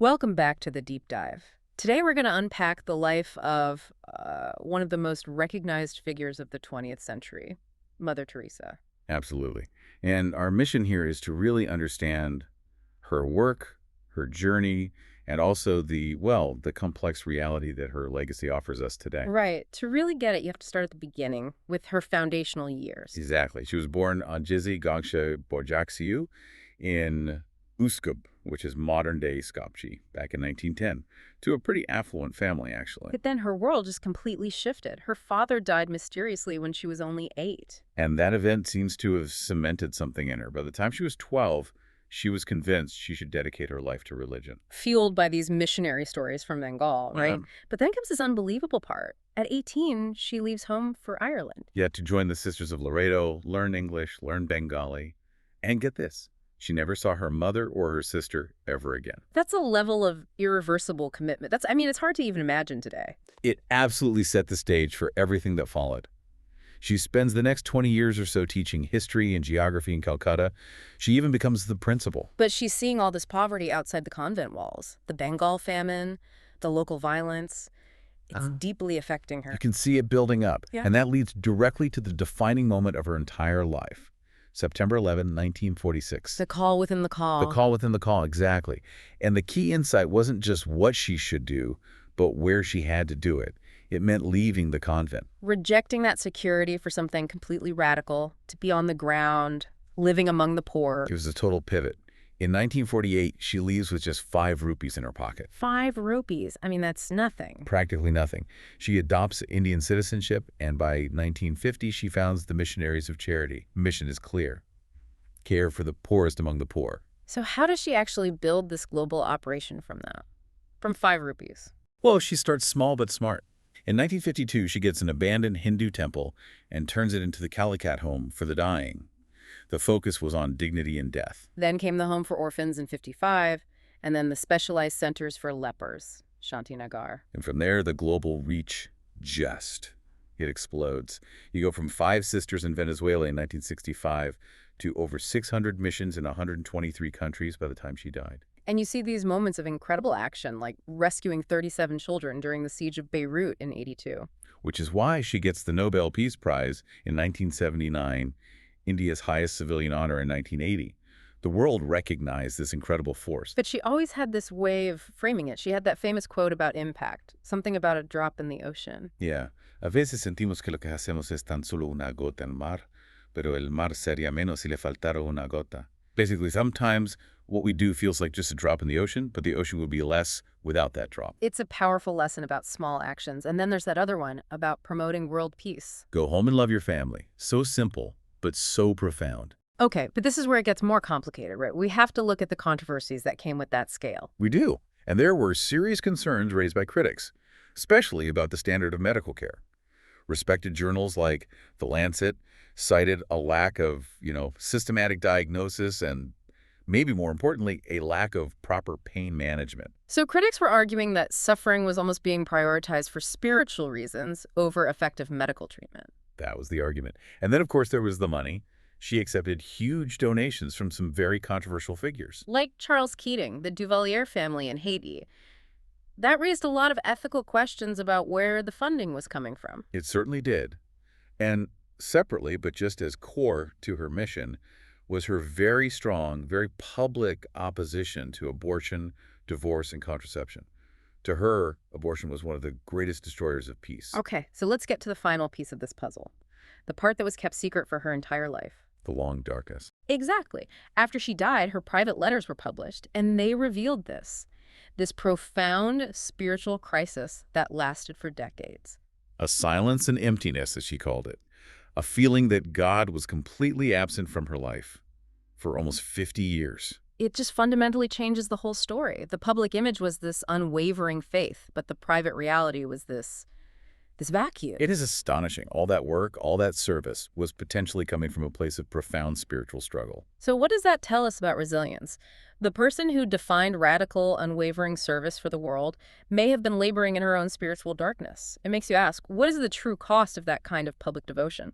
Welcome back to the deep dive. Today we're going to unpack the life of one of the most recognized figures of the 20th century, Mother Teresa. Absolutely. And our mission here is to really understand her work, her journey, and also the complex reality that her legacy offers us today. Right. To really get it, you have to start at the beginning with her foundational years. Exactly. She was born Anjezë Gonxhe Bojaxhiu in Uskub, which is modern-day Skopje, back in 1910, to a pretty affluent family, actually. But then her world just completely shifted. Her father died mysteriously when she was only 8. And that event seems to have cemented something in her. By the time she was 12, she was convinced she should dedicate her life to religion. Fueled by these missionary stories from Bengal, right? But then comes this unbelievable part. At 18, she leaves home for Ireland. Yeah, to join the Sisters of Loreto, learn English, learn Bengali, and get this. She never saw her mother or her sister ever again. That's a level of irreversible commitment. It's hard to even imagine today. It absolutely set the stage for everything that followed. She spends the next 20 years or so teaching history and geography in Calcutta. She even becomes the principal. But she's seeing all this poverty outside the convent walls. The Bengal famine, the local violence. It's deeply affecting her. You can see it building up. Yeah. And that leads directly to the defining moment of her entire life. September 11, 1946. The call within the call. The call within the call, exactly. And the key insight wasn't just what she should do, but where she had to do it. It meant leaving the convent. Rejecting that security for something completely radical, to be on the ground, living among the poor. It was a total pivot. In 1948, she leaves with just 5 rupees in her pocket. 5 rupees. That's nothing. Practically nothing. She adopts Indian citizenship, and by 1950, she founds the Missionaries of Charity. Mission is clear. Care for the poorest among the poor. So how does she actually build this global operation from that? From 5 rupees? Well, she starts small but smart. In 1952, she gets an abandoned Hindu temple and turns it into the Calcutta home for the dying. The focus was on dignity in death. Then came the Home for Orphans in 55, and then the Specialized Centers for Lepers, Shantinagar. And from there, the global reach it explodes. You go from 5 sisters in Venezuela in 1965 to over 600 missions in 123 countries by the time she died. And you see these moments of incredible action, like rescuing 37 children during the siege of Beirut in 82. Which is why she gets the Nobel Peace Prize in 1979, India's highest civilian honor in 1980. The world recognized this incredible force. But she always had this way of framing it. She had that famous quote about impact, something about a drop in the ocean. Yeah. A veces sentimos que lo que hacemos es tan solo una gota en el mar, pero el mar sería menos si le faltara una gota. Basically, sometimes what we do feels like just a drop in the ocean, but the ocean would be less without that drop. It's a powerful lesson about small actions. And then there's that other one about promoting world peace. Go home and love your family. So simple, but so profound. Okay, but this is where it gets more complicated, right? We have to look at the controversies that came with that scale. We do. And there were serious concerns raised by critics, especially about the standard of medical care. Respected journals like The Lancet cited a lack of, systematic diagnosis and, maybe more importantly, a lack of proper pain management. So critics were arguing that suffering was almost being prioritized for spiritual reasons over effective medical treatment. That was the argument. And then, of course, there was the money. She accepted huge donations from some very controversial figures. Like Charles Keating, the Duvalier family in Haiti. That raised a lot of ethical questions about where the funding was coming from. It certainly did. And separately, but just as core to her mission, was her very strong, very public opposition to abortion, divorce, and contraception. To her, abortion was one of the greatest destroyers of peace. Okay, so let's get to the final piece of this puzzle. The part that was kept secret for her entire life. The long darkness. Exactly. After she died, her private letters were published, and they revealed this profound spiritual crisis that lasted for decades. A silence and emptiness, as she called it. A feeling that God was completely absent from her life for almost 50 years. It just fundamentally changes the whole story. The public image was this unwavering faith, but the private reality was this vacuum. It is astonishing. All that work, all that service was potentially coming from a place of profound spiritual struggle. So what does that tell us about resilience? The person who defined radical, unwavering service for the world may have been laboring in her own spiritual darkness. It makes you ask, what is the true cost of that kind of public devotion?